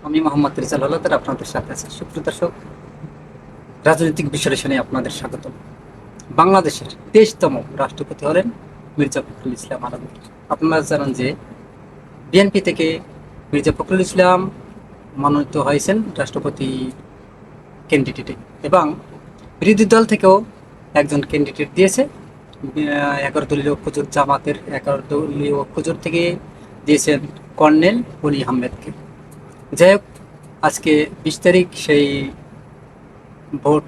আমি মোহাম্মদ রিজাল হলাদার আপনাদের সাথে আছি। সুপ্রিয় দর্শক, রাজনৈতিক বিশ্লেষণে আপনাদের স্বাগত। বাংলাদেশের 23তম রাষ্ট্রপতি হলেন মির্জা ফখরুল ইসলাম আলমগীর। আপনারা জানেন যে বিএনপি থেকে মির্জা ফখরুল ইসলাম মনোনীত হয়েছেন রাষ্ট্রপতি ক্যান্ডিডেটে, এবং বিরোধী দল থেকেও একজন ক্যান্ডিডেট দিয়েছে। 11 দলীয় ঐক্যজোট, জামাতের 11 দলীয় ঐক্যজোট থেকে দিয়েছেন কর্নেল অলি আহমেদকে। যাই হোক, আজকে 20 তারিখ সেই ভোট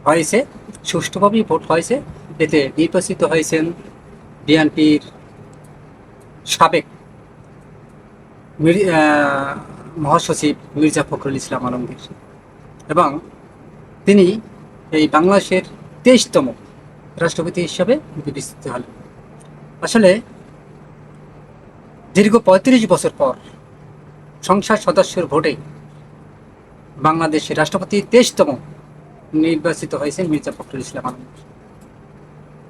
হয়েছে, সুষ্ঠুভাবেই ভোট হয়েছে। এতে নির্বাচিত হয়েছেন বিএনপির সাবেক মহাসচিব মির্জা ফখরুল ইসলাম আলমগীর, এবং তিনি এই বাংলাদেশের 23তম রাষ্ট্রপতি হিসাবে বিবেচিত হলেন। আসলে দীর্ঘ 35 বছর পর সংসদ সদস্যের ভোটে বাংলাদেশের রাষ্ট্রপতি 23তম নির্বাচিত হয়েছেন মির্জা ফখরুল ইসলাম আলমগীর।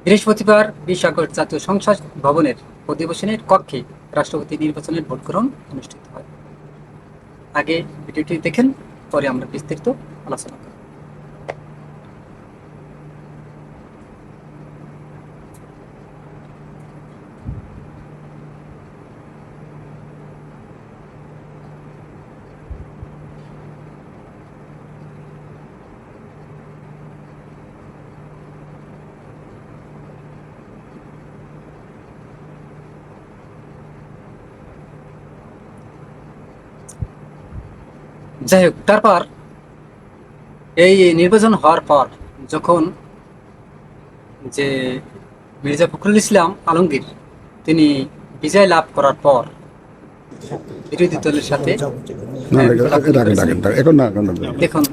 বৃহস্পতিবার 20 আগস্ট জাতীয় সংসদ ভবনের অধিবেশনের কক্ষে রাষ্ট্রপতি নির্বাচনের ভোট গ্রহণ অনুষ্ঠিত হয়। আগে ভিডিওটি দেখেন, পরে আমরা বিস্তারিত আলোচনা করব। যাই হোক, তারপর এই নির্বাচন হওয়ার পর যখন যে মির্জা ফখরুল ইসলাম আলমগীর তিনি বিজয় লাভ করার পর বিরোধী দলের সাথে দেখুন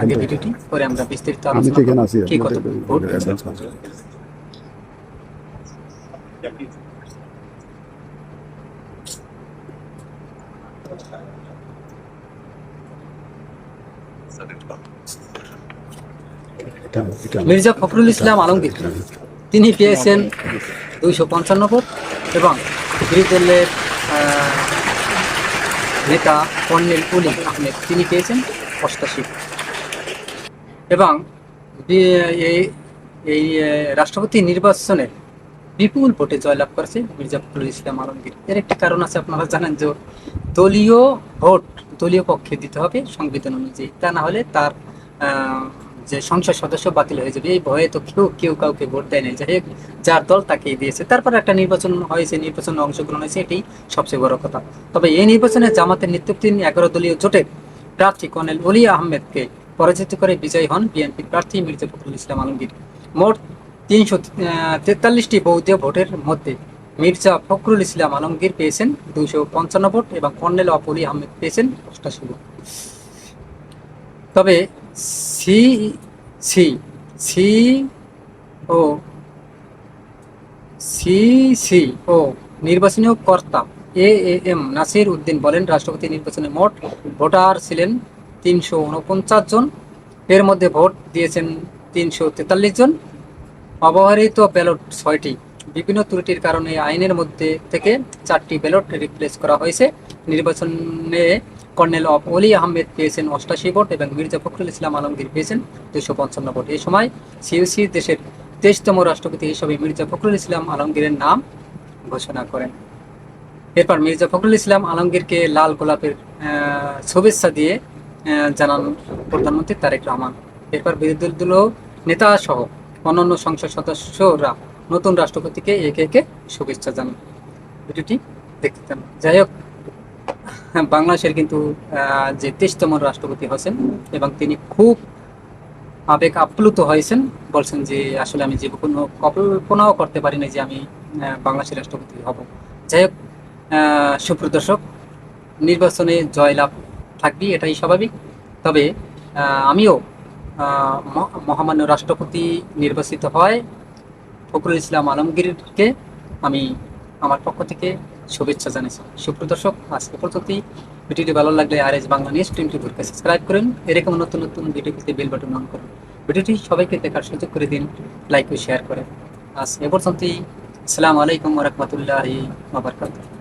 আগে ভিডিওটি, পরে আমরা বিস্তারিত আলোচনা করব। কি কত ভোট মির্জা ফখরুল ইসলাম আলমগীর তিনি পেয়েছেন 255 ভোট, এবং বিরোধী দলের নেতা কর্নেল অলি আহমেদ তিনি পেয়েছেন 88। এবং এই রাষ্ট্রপতি নির্বাচনে বিপুল ভোটে জয়লাভ করেছে মির্জা ফখরুল ইসলাম আলমগীর। এর একটি কারণ আছে, আপনারা জানেন যে দলীয় ভোট দলীয় পক্ষে দিতে হবে সংবিধান অনুযায়ী, তা না হলে তার যে সংসদ সদস্য বাতিল হয়ে যাবে। এই ভয়ে তো কেউ কাউকে ভোট দেয় নাই। যাই হোক, যার দল তাকেই দিয়েছে। তারপর একটা নির্বাচন হয়েছে, নির্বাচনে অংশগ্রহণ হয়েছে, এটাই সবচেয়ে বড় কথা। তবে এই নির্বাচনে জামাতের নেতৃত্বাধীন 11 দলীয় জোটের প্রার্থী কর্নেল অলি আহমেদকে পরাজিত করে বিজয়ী হন বিএনপির প্রার্থী মির্জা ফখরুল ইসলাম আলমগীর। মোট 343টি বৈধ ভোটের মধ্যে মির্জা ফখরুল ইসলাম আলমগীর পেয়েছেন 255 ভোট, এবং কর্নেল অলি আহমেদ পেয়েছেন 88 ভোট। তবে সি সি সি ও সি ও নির্বাচনী কর্তা এম নাসির উদ্দিন বলেন, রাষ্ট্রপতি নির্বাচনে মোট ভোটার ছিলেন 349 জন। এর মধ্যে ভোট দিয়েছেন 343 জন। অব্যবহৃত ব্যালট 6টি। বিভিন্ন ত্রুটির কারণে আইনের মধ্যে থেকে 4টি ব্যালট রিপ্লেস করা হয়েছে। নির্বাচনে কর্নেল অলি আহমেদ পেয়েছেন 88 ভোট, এবং মির্জা ফখরুল ইসলাম আলমগীর পেয়েছেন 255 ভোট। এই সময় সিইসি দেশের 23তম রাষ্ট্রপতি হিসেবে মির্জা ফখরুল ইসলাম আলমগীরের নাম ঘোষণা করেন। এরপর মির্জা ফখরুল ইসলাম আলমগীরকে লাল গোলাপের শুভেচ্ছা দিয়ে জানান প্রধানমন্ত্রী তারেক রহমান। এরপর বিরোধী দল নেতা সহ অন্যান্য সংসদ সদস্যরা নতুন রাষ্ট্রপতিকে একে একে শুভেচ্ছা জানান। ভিডিওটি দেখতে চান। যাই হোক, বাংলাদেশের কিন্তু যে 23তম রাষ্ট্রপতি হয়েছেন, এবং তিনি খুব আবেগ আপ্লুত হয়েছেন। বলছেন যে আসলে আমি যে কোনো কল্পনাও করতে পারি না যে আমি বাংলাদেশের রাষ্ট্রপতি হব। যাই হোক, সুপ্রিয় দর্শক, নির্বাচনে জয়লাভ থাকবে, এটাই স্বাভাবিক। তবে আমিও মহামান্য রাষ্ট্রপতি নির্বাচিত হয় ফখরুল ইসলাম আলমগীরকে আমি আমার পক্ষ থেকে শুভেচ্ছা জানাচ্ছি। সুপ্রিয় দর্শক, আজকে পর্যন্তই। ভিডিওটি ভালো লাগলে আরএস বাংলা নিউজ 24কে সাবস্ক্রাইব করুন। এরকম নতুন নতুন ভিডিও পেতে বেল বাটন অন করুন। ভিডিওটি সবাইকে দেখার সুযোগ করে দিন, লাইক ও শেয়ার করেন। আজ এ পর্যন্তই। আসসালামু আলাইকুম ওয়া রাহমাতুল্লাহি ওয়া বারাকাতুহু।